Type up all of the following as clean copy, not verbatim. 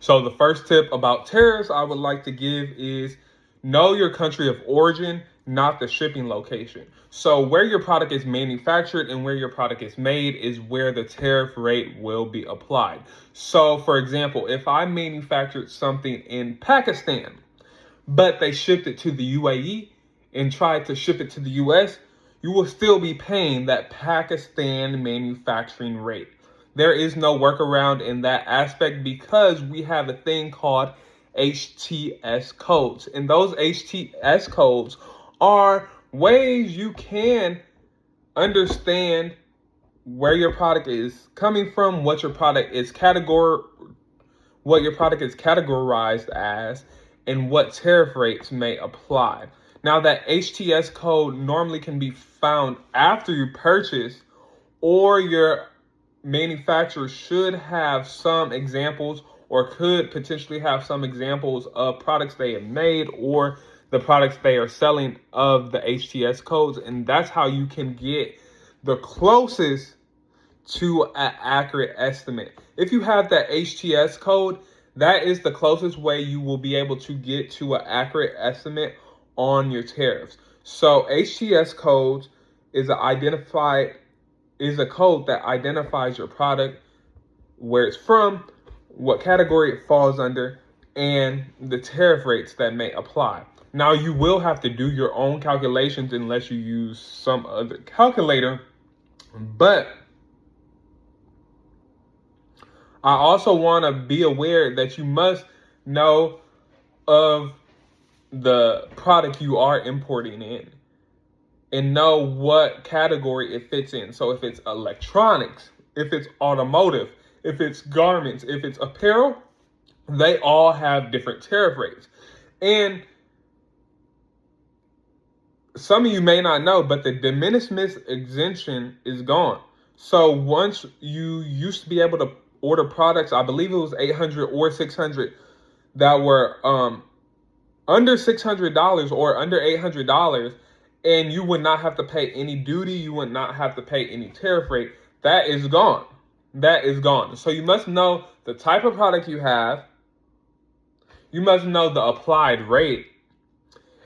So the first tip about tariffs I would like to give is know your country of origin, not the shipping location. So where your product is manufactured and where your product is made is where the tariff rate will be applied. So for example, if I manufactured something in Pakistan, but they shipped it to the UAE and tried to ship it to the US, you will still be paying that Pakistan manufacturing rate. There is no workaround in that aspect because we have a thing called HTS codes. And those HTS codes are ways you can understand where your product is coming from, what your product is categorized as, and what tariff rates may apply. Now, that HTS code normally can be found after you purchase, or your manufacturer should have some examples or could potentially have some examples of products they have made or the products they are selling of the HTS codes. And that's how you can get the closest to an accurate estimate. If you have that HTS code, that is the closest way you will be able to get to an accurate estimate on your tariffs. So HTS codes is a code that identifies your product, where it's from, what category it falls under, and the tariff rates that may apply. Now, you will have to do your own calculations unless you use some other calculator, but I also want to be aware that you must know of the product you are importing in and know what category it fits in. So if it's electronics, if it's automotive, if it's garments, if it's apparel, they all have different tariff rates. And some of you may not know, but the de minimis exemption is gone. So once you used to be able to order products, I believe it was 800 or 600 that were under $600 or under $800, and you would not have to pay any duty, you would not have to pay any tariff rate. That is gone. That is gone. So you must know the type of product you have. You must know the applied rate.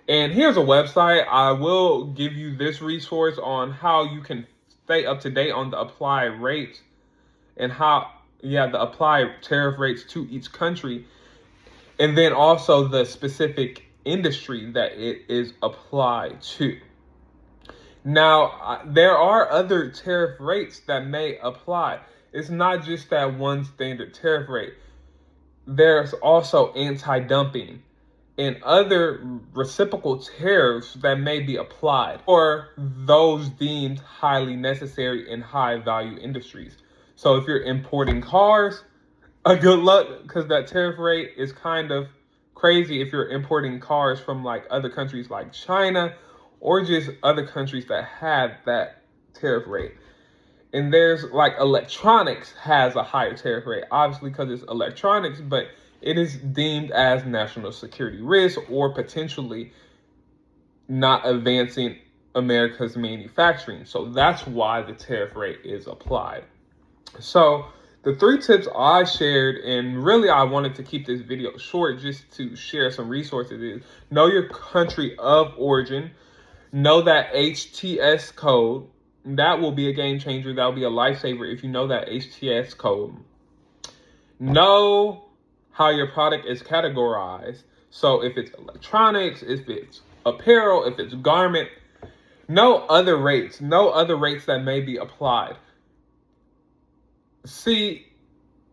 And here's a website. I will give you this resource on how you can stay up to date on the applied rates and the applied tariff rates to each country. And then also the specific industry that it is applied to. Now, there are other tariff rates that may apply. It's not just that one standard tariff rate. There's also anti-dumping and other reciprocal tariffs that may be applied, or those deemed highly necessary in high value industries. So if you're importing cars, good luck, because that tariff rate is kind of crazy if you're importing cars from like other countries like China or just other countries that have that tariff rate. And there's like electronics has a higher tariff rate, obviously because it's electronics, but it is deemed as national security risk or potentially not advancing America's manufacturing. So that's why the tariff rate is applied. So the 3 tips I shared, and really I wanted to keep this video short just to share some resources, is know your country of origin, know that HTS code. That will be a game changer. That will be a lifesaver if you know that HTS code. Know how your product is categorized. So if it's electronics, if it's apparel, if it's garment, know other rates that may be applied. See,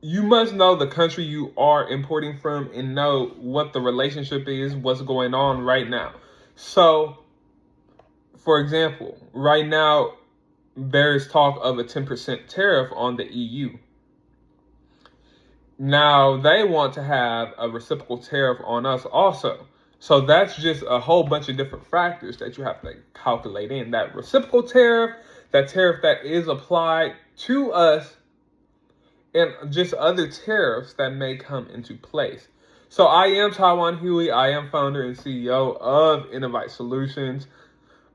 you must know the country you are importing from and know what the relationship is, what's going on right now. So, for example, right now, there is talk of a 10% tariff on the EU. Now, they want to have a reciprocal tariff on us also. So that's just a whole bunch of different factors that you have to calculate in. That reciprocal tariff, that tariff that is applied to us, and just other tariffs that may come into place. So I am Taiwan Huey. I am founder and CEO of Innovite Solutions.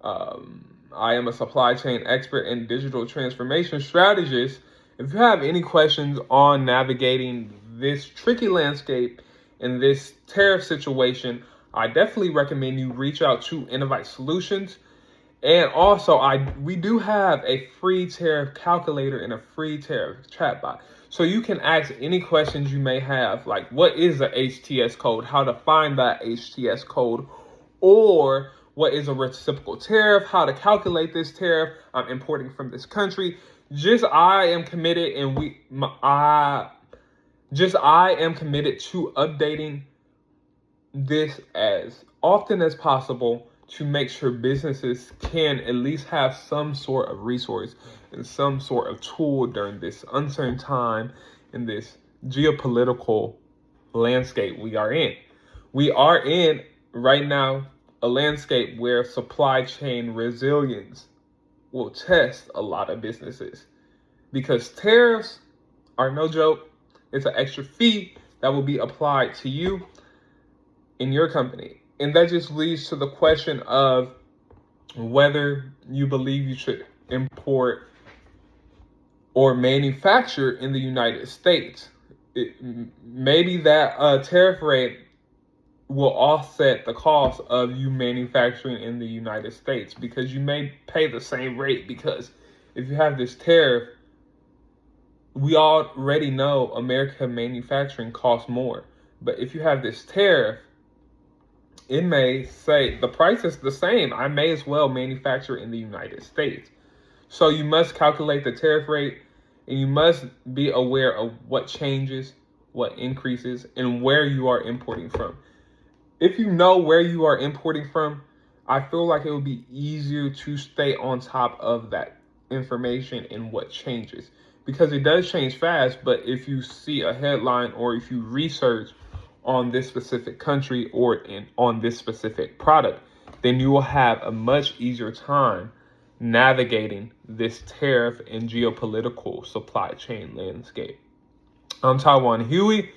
I am a supply chain expert and digital transformation strategist. If you have any questions on navigating this tricky landscape and this tariff situation, I definitely recommend you reach out to Innovate Solutions. And also, we do have a free tariff calculator and a free tariff chatbot. So you can ask any questions you may have, like what is the HTS code, how to find that HTS code, or what is a reciprocal tariff, how to calculate this tariff, I'm importing from this country. I am committed I am committed to updating this as often as possible to make sure businesses can at least have some sort of resource and some sort of tool during this uncertain time in this geopolitical landscape we are in. We are in right now a landscape where supply chain resilience will test a lot of businesses because tariffs are no joke. It's an extra fee that will be applied to you in your company. And that just leads to the question of whether you believe you should import or manufacture in the United States. Maybe that tariff rate will offset the cost of you manufacturing in the United States, because you may pay the same rate, because if you have this tariff, we already know American manufacturing costs more. But if you have this tariff, it may say the price is the same. I may as well manufacture in the United States. So you must calculate the tariff rate, and you must be aware of what changes, what increases, and where you are importing from. If you know where you are importing from, I feel like it will be easier to stay on top of that information and what changes, because it does change fast. But if you see a headline or if you research on this specific country or on this specific product, then you will have a much easier time navigating this tariff and geopolitical supply chain landscape. I'm Taiwan Huey.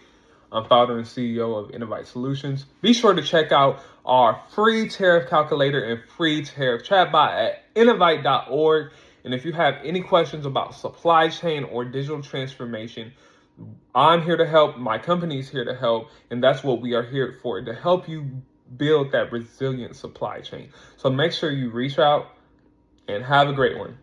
I'm founder and CEO of Innovate Solutions. Be sure to check out our free tariff calculator and free tariff chatbot at innovate.org. And if you have any questions about supply chain or digital transformation, I'm here to help. My company is here to help. And that's what we are here for, to help you build that resilient supply chain. So make sure you reach out and have a great one.